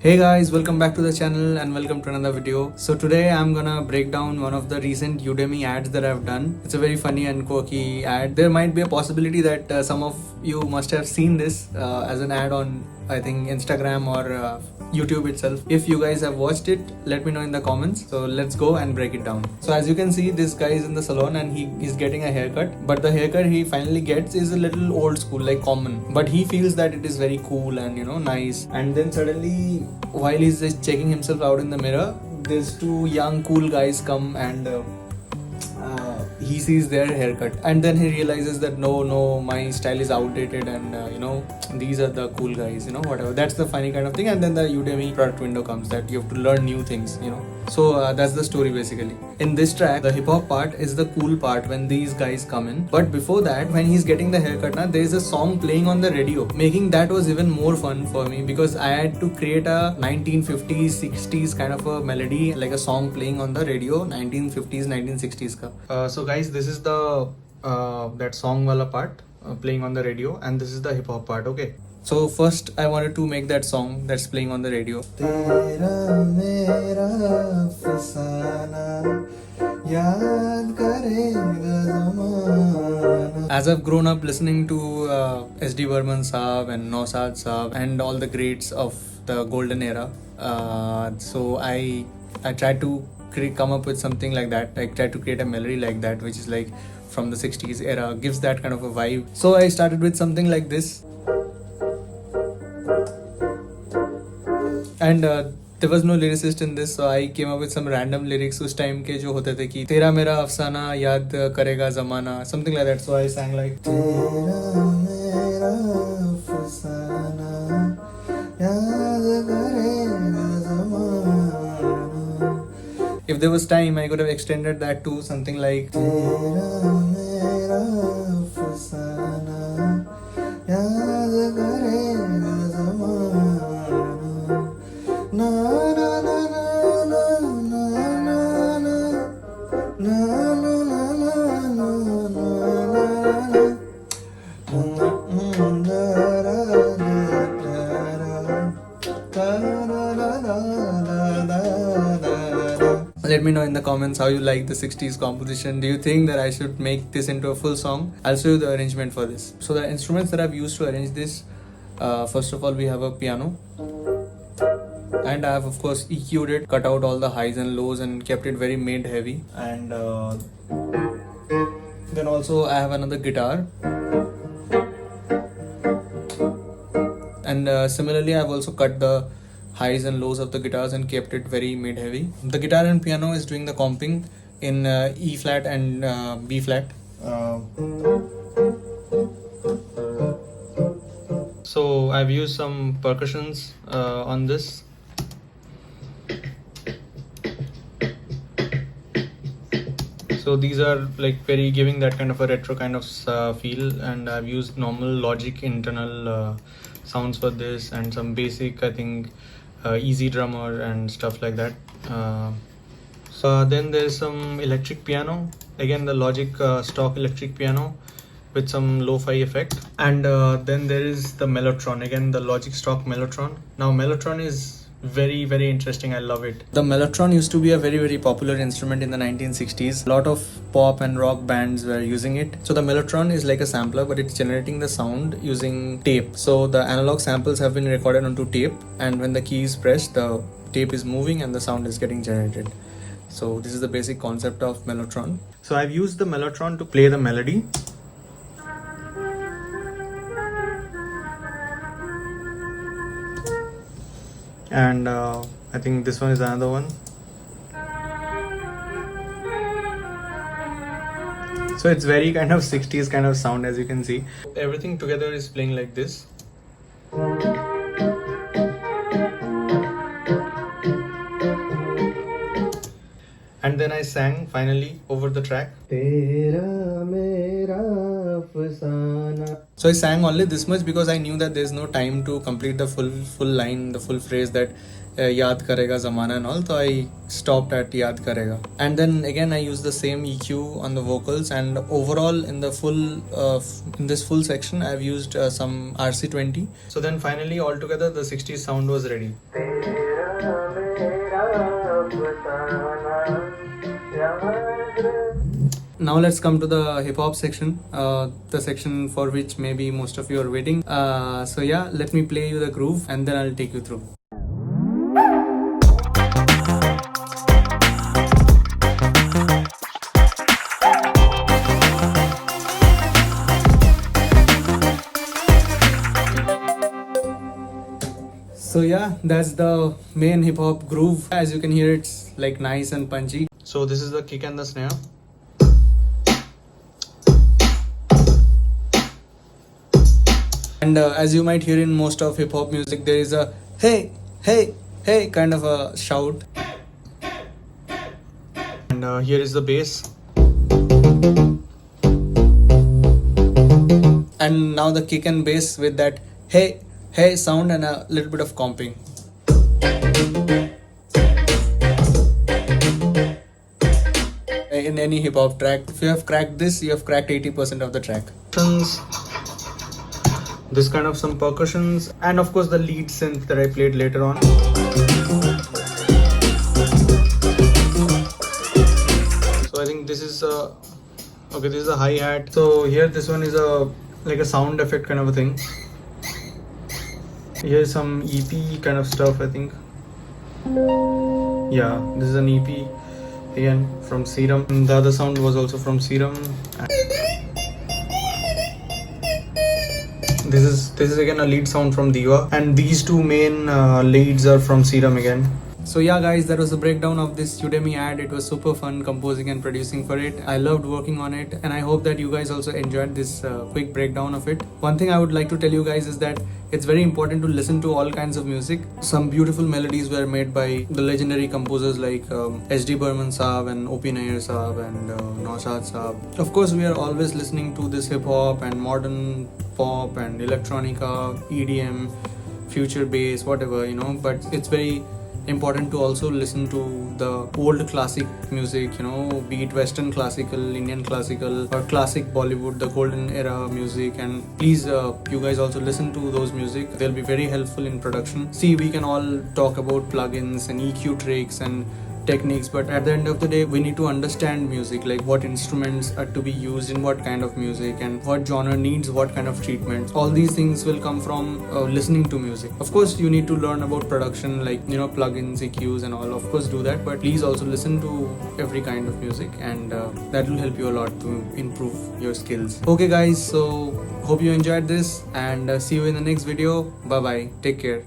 Hey guys, welcome back to the channel and welcome to another video. So today I'm gonna break down one of the recent Udemy ads that I've done. It's a very funny and quirky ad. There might be a possibility that some of you must have seen this as an ad on, I think, Instagram or YouTube itself. If you guys have watched it, let me know in the comments. So let's go and break it down. So as you can see, this guy is in the salon and he is getting a haircut, but the haircut he finally gets is a little old school, like common, but he feels that it is very cool and nice. And then suddenly, while he's just checking himself out in the mirror, these two young cool guys come and he sees their haircut, and then he realizes that no, my style is outdated, and these are the cool guys, whatever. That's the funny kind of thing. And then the Udemy product window comes that you have to learn new things. So that's the story basically. In this track, the hip hop part is the cool part when these guys come in, but before that, when he's getting the haircut, there is a song playing on the radio, making that was even more fun for me because I had to create a 1950s 60s kind of a melody, like a song playing on the radio, 1950s 1960s ka. So guys, this is the that song wala part playing on the radio, and this is the hip hop part. Okay, so first I wanted to make that song that's playing on the radio. Tera mera fasana, yaad karega zamana. As I've grown up listening to SD Burman Saab and Nausad Saab and all the greats of the golden era, so I tried to come up with something like that. I tried to create a melody like that, which is like from the 60s era, gives that kind of a vibe. So I started with something like this, and there was no lyricist in this, so I came up with some random lyrics उस time के जो होते थे कि तेरा मेरा अफसाना याद करेगा ज़माना, something like that. So I sang like तेरा मेरा अफसाना याद करेगा ज़माना. If there was time, I could have extended that to something like तेरा मेरा अफसाना याद करेगा ज़माना. Na na na na na na na na na. Let me know in the comments how you like the 60s composition. Do you think that I should make this into a full song? I'll show you the arrangement for this. So the instruments that I've used to arrange this, first of all, we have a piano. And I have of course EQ'd it, cut out all the highs and lows and kept it very mid heavy. And then also I have another guitar. And similarly I have also cut the highs and lows of the guitars and kept it very mid heavy. The guitar and piano is doing the comping in E flat and B flat. So I've used some percussions on this. So these are like very giving that kind of a retro kind of feel, and I've used normal Logic internal sounds for this and some basic, I think, easy drummer and stuff like that. So then there's some electric piano, again the Logic stock electric piano with some lo-fi effect. And then there is the Mellotron, again the Logic stock Mellotron. Now Mellotron is very interesting. I love it. The Mellotron used to be a very popular instrument in the 1960s. A lot of pop and rock bands were using it. So the Mellotron is like a sampler, but it's generating the sound using tape. So the analog samples have been recorded onto tape, and when the key is pressed, the tape is moving and the sound is getting generated. So this is the basic concept of Mellotron. So I've used the Mellotron to play the melody. And I think this one is another one. So it's very kind of 60s kind of sound, as you can see. Everything together is playing like this. And then I sang finally over the track. So I sang only this much because I knew that there's no time to complete the full line, the full phrase that yaad karega zamana and all, so I stopped at yaad karega. And then again I used the same EQ on the vocals, and overall in the full in this full section I've used some RC20. So then finally altogether the 60s sound was ready. Now let's come to the hip hop section, the section for which maybe most of you are waiting. So yeah, let me play you the groove and then I'll take you through. So yeah, that's the main hip hop groove. As you can hear, it's like nice and punchy. So this is the kick and the snare. And as you might hear in most of hip hop music, there is a hey, hey, hey kind of a shout. And here is the bass. And now the kick and bass with that hey, hey sound and a little bit of comping. In any hip hop track, if you have cracked this, you have cracked 80% of the track. This kind of some percussions, and of course the lead synth that I played later on. So I think this is okay, this is a hi-hat. So here this one is like a sound effect kind of a thing. Here's some EP kind of stuff, I think. Yeah, this is an EP again from Serum. And the other sound was also from Serum. This is again a lead sound from Diva, and these two main leads are from Serum again. So yeah guys, that was a breakdown of this Udemy ad. It was super fun composing and producing for it. I loved working on it, and I hope that you guys also enjoyed this quick breakdown of it. One thing I would like to tell you guys is that it's very important to listen to all kinds of music. Some beautiful melodies were made by the legendary composers like HD Burman Saab and OP Nair Saab and Naushad Saab. Of course, we are always listening to this hip hop and modern pop and electronica, EDM, future bass, whatever, you know, but it's very important to also listen to the old classic music, you know, be it Western classical, Indian classical, or classic Bollywood, the golden era music. And please you guys also listen to those music. They'll be very helpful in production. See, we can all talk about plugins and EQ tricks and techniques, but at the end of the day we need to understand music, like what instruments are to be used in what kind of music and what genre needs what kind of treatment. All these things will come from listening to music. Of course you need to learn about production, like, you know, plugins, EQs and all. Of course do that, but please also listen to every kind of music, and that will help you a lot to improve your skills. Okay guys, so hope you enjoyed this, and see you in the next video. Bye bye, take care.